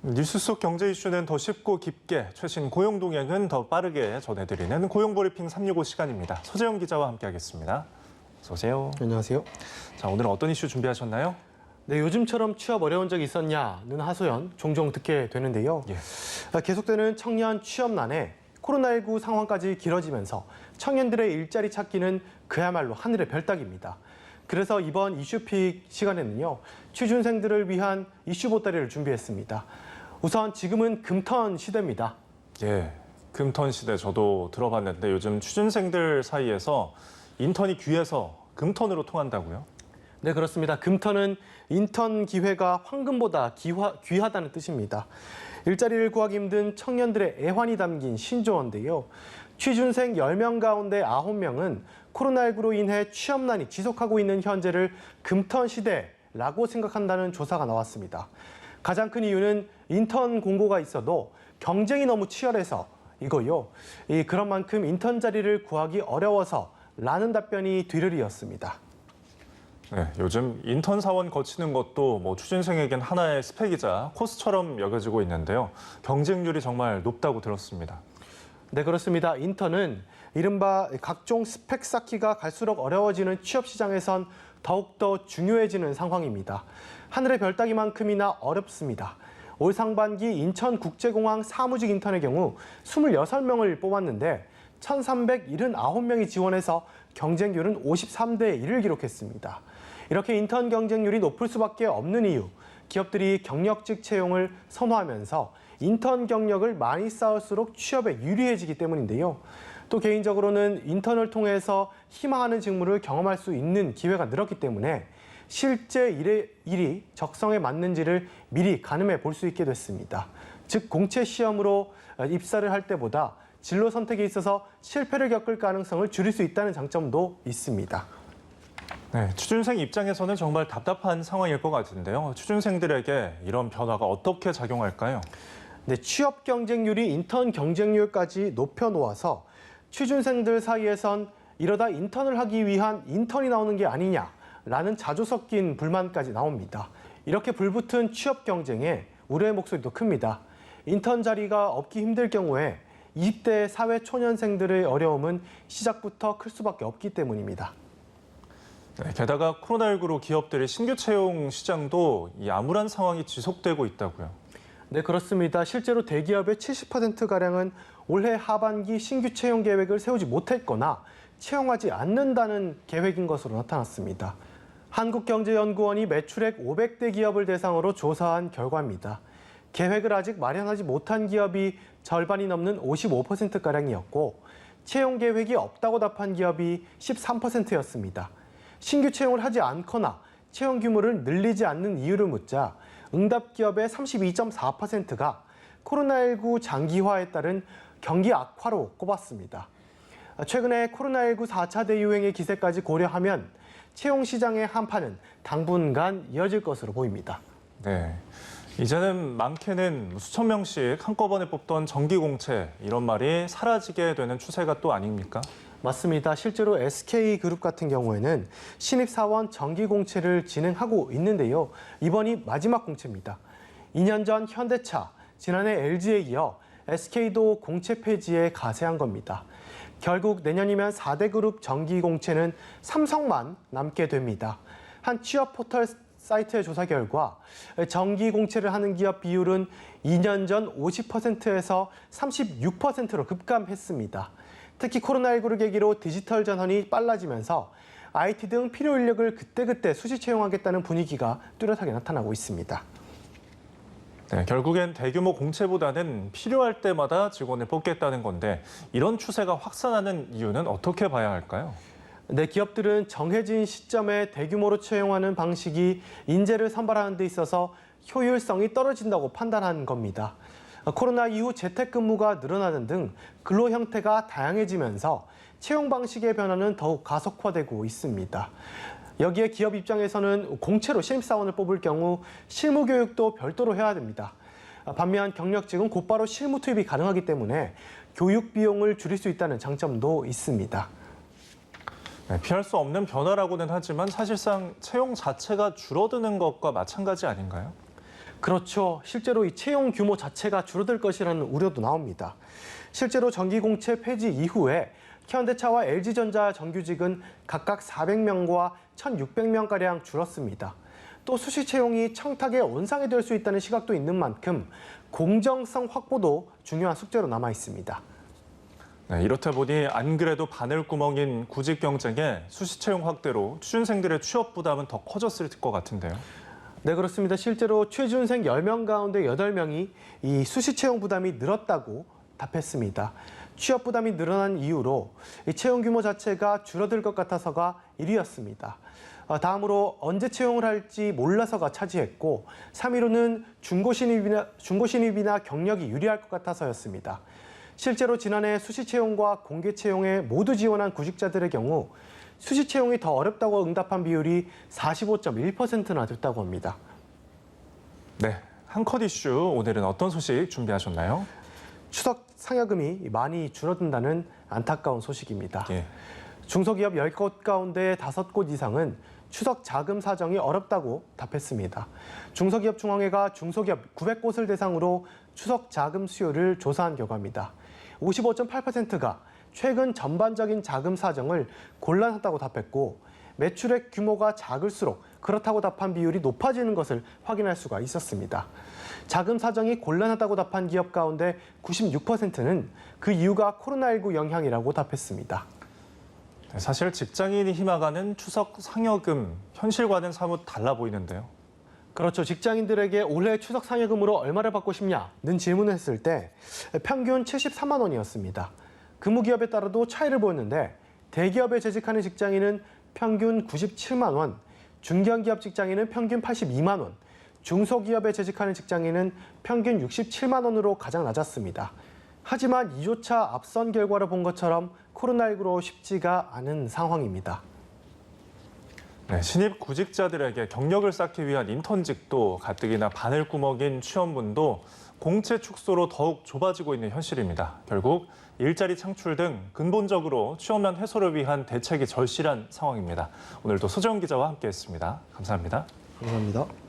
뉴스 속 경제 이슈는 더 쉽고 깊게, 최신 고용 동향은 더 빠르게 전해드리는 고용브리핑 365 시간입니다. 소재영 기자와 함께하겠습니다. 어서 오세요. 안녕하세요. 자, 오늘 어떤 이슈 준비하셨나요? 네, 요즘처럼 취업 어려운 적 있었냐는 하소연 종종 듣게 되는데요. 계속되는 청년 취업난에 코로나19 상황까지 길어지면서 청년들의 일자리 찾기는 그야말로 하늘의 별따기입니다. 그래서 이번 이슈픽 시간에는요, 취준생들을 위한 이슈 보따리를 준비했습니다. 우선 지금은 금턴 시대입니다. 예, 금턴 시대 저도 들어봤는데 요즘 취준생들 사이에서 인턴이 귀해서 금턴으로 통한다고요? 네, 그렇습니다. 금턴은 인턴 기회가 황금보다 귀하다는 뜻입니다. 일자리를 구하기 힘든 청년들의 애환이 담긴 신조어인데요. 취준생 10명 가운데 9명은 코로나19로 인해 취업난이 지속하고 있는 현재를 금턴 시대라고 생각한다는 조사가 나왔습니다. 가장 큰 이유는 인턴 공고가 있어도 경쟁이 너무 치열해서 이거요. 그런 만큼 인턴 자리를 구하기 어려워서라는 답변이 뒤를 이었습니다. 네, 요즘 인턴 사원 거치는 것도 취준생에겐 하나의 스펙이자 코스처럼 여겨지고 있는데요. 경쟁률이 정말 높다고 들었습니다. 네, 그렇습니다. 인턴은 이른바 각종 스펙 쌓기가 갈수록 어려워지는 취업 시장에선 더욱더 중요해지는 상황입니다. 하늘의 별따기만큼이나 어렵습니다. 올 상반기 인천국제공항 사무직 인턴의 경우 26명을 뽑았는데 1,379명이 지원해서 경쟁률은 53대 1을 기록했습니다. 이렇게 인턴 경쟁률이 높을 수밖에 없는 이유, 기업들이 경력직 채용을 선호하면서 인턴 경력을 많이 쌓을수록 취업에 유리해지기 때문인데요. 또 개인적으로는 인턴을 통해서 희망하는 직무를 경험할 수 있는 기회가 늘었기 때문에 실제 일이 적성에 맞는지를 미리 가늠해 볼 수 있게 됐습니다. 즉, 공채 시험으로 입사를 할 때보다 진로 선택에 있어서 실패를 겪을 가능성을 줄일 수 있다는 장점도 있습니다. 네, 취준생 입장에서는 정말 답답한 상황일 것 같은데요. 취준생들에게 이런 변화가 어떻게 작용할까요? 네, 취업 경쟁률이 인턴 경쟁률까지 높여놓아서 취준생들 사이에선 이러다 인턴을 하기 위한 인턴이 나오는 게 아니냐라는 자주 섞인 불만까지 나옵니다. 이렇게 불붙은 취업 경쟁에 우려의 목소리도 큽니다. 인턴 자리가 얻기 힘들 경우에 20대 사회 초년생들의 어려움은 시작부터 클 수밖에 없기 때문입니다. 네, 게다가 코로나19로 기업들의 신규 채용 시장도 이 암울한 상황이 지속되고 있다고요. 네, 그렇습니다. 실제로 대기업의 70%가량은 올해 하반기 신규 채용 계획을 세우지 못했거나 채용하지 않는다는 계획인 것으로 나타났습니다. 한국경제연구원이 매출액 500대 기업을 대상으로 조사한 결과입니다. 계획을 아직 마련하지 못한 기업이 절반이 넘는 55%가량이었고 채용 계획이 없다고 답한 기업이 13%였습니다. 신규 채용을 하지 않거나 채용 규모를 늘리지 않는 이유를 묻자 응답 기업의 32.4%가 코로나19 장기화에 따른 경기 악화로 꼽았습니다. 최근에 코로나19 4차 대유행의 기세까지 고려하면 채용 시장의 한파는 당분간 이어질 것으로 보입니다. 네, 이제는 많게는 수천 명씩 한꺼번에 뽑던 정기공채 이런 말이 사라지게 되는 추세가 또 아닙니까? 맞습니다. 실제로 SK그룹 같은 경우에는 신입사원 정기공채를 진행하고 있는데요. 이번이 마지막 공채입니다. 2년 전 현대차, 지난해 LG에 이어 SK도 공채 폐지에 가세한 겁니다. 결국 내년이면 4대 그룹 정기공채는 삼성만 남게 됩니다. 한 취업 포털 사이트의 조사 결과 정기공채를 하는 기업 비율은 2년 전 50%에서 36%로 급감했습니다. 특히 코로나19를 계기로 디지털 전환이 빨라지면서 IT 등 필요 인력을 그때그때 수시 채용하겠다는 분위기가 뚜렷하게 나타나고 있습니다. 네, 결국엔 대규모 공채보다는 필요할 때마다 직원을 뽑겠다는 건데 이런 추세가 확산하는 이유는 어떻게 봐야 할까요? 네, 기업들은 정해진 시점에 대규모로 채용하는 방식이 인재를 선발하는 데 있어서 효율성이 떨어진다고 판단한 겁니다. 코로나 이후 재택근무가 늘어나는 등 근로 형태가 다양해지면서 채용 방식의 변화는 더욱 가속화되고 있습니다. 여기에 기업 입장에서는 공채로 신입사원을 뽑을 경우 실무 교육도 별도로 해야 됩니다. 반면 경력직은 곧바로 실무 투입이 가능하기 때문에 교육 비용을 줄일 수 있다는 장점도 있습니다. 네, 피할 수 없는 변화라고는 하지만 사실상 채용 자체가 줄어드는 것과 마찬가지 아닌가요? 그렇죠. 실제로 이 채용 규모 자체가 줄어들 것이라는 우려도 나옵니다. 실제로 정기공채 폐지 이후에 현대차와 LG전자 정규직은 각각 400명과 1,600명가량 줄었습니다. 또 수시 채용이 청탁의 온상이 될 수 있다는 시각도 있는 만큼 공정성 확보도 중요한 숙제로 남아 있습니다. 네, 이렇다 보니 안 그래도 바늘구멍인 구직 경쟁에 수시 채용 확대로 취준생들의 취업 부담은 더 커졌을 것 같은데요. 네, 그렇습니다. 실제로 취준생 10명 가운데 8명이 이 수시 채용 부담이 늘었다고 답했습니다. 취업 부담이 늘어난 이유로 이 채용 규모 자체가 줄어들 것 같아서가 1위였습니다. 다음으로 언제 채용을 할지 몰라서가 차지했고 3위로는 중고신입이나 경력이 유리할 것 같아서였습니다. 실제로 지난해 수시 채용과 공개 채용에 모두 지원한 구직자들의 경우 수시 채용이 더 어렵다고 응답한 비율이 45.1%나 됐다고 합니다. 네, 한컷 이슈 오늘은 어떤 소식 준비하셨나요? 추석 상여금이 많이 줄어든다는 안타까운 소식입니다. 예. 중소기업 10곳 가운데 5곳 이상은 추석 자금 사정이 어렵다고 답했습니다. 중소기업중앙회가 중소기업 900곳을 대상으로 추석 자금 수요를 조사한 결과입니다. 55.8%가 최근 전반적인 자금 사정을 곤란하다고 답했고 매출액 규모가 작을수록 그렇다고 답한 비율이 높아지는 것을 확인할 수가 있었습니다. 자금 사정이 곤란하다고 답한 기업 가운데 96%는 그 이유가 코로나19 영향이라고 답했습니다. 사실 직장인이 희망하는 추석 상여금 현실과는 사뭇 달라 보이는데요. 그렇죠. 직장인들에게 올해 추석 상여금으로 얼마를 받고 싶냐는 질문을 했을 때 평균 73만 원이었습니다. 금우기업에 따라도 차이를 보였는데 대기업에 재직하는 직장인은 평균 97만 원, 중견기업 직장인은 평균 82만 원, 중소기업에 재직하는 직장인은 평균 67만 원으로 가장 낮았습니다. 하지만 이조차 앞선 결과를 본 것처럼 코로나19로 쉽지가 않은 상황입니다. 네, 신입 구직자들에게 경력을 쌓기 위한 인턴직도 가뜩이나 바늘구멍인 취업문도 공채 축소로 더욱 좁아지고 있는 현실입니다. 결국 일자리 창출 등 근본적으로 취업난 해소를 위한 대책이 절실한 상황입니다. 오늘도 소정 기자와 함께했습니다. 감사합니다. 감사합니다.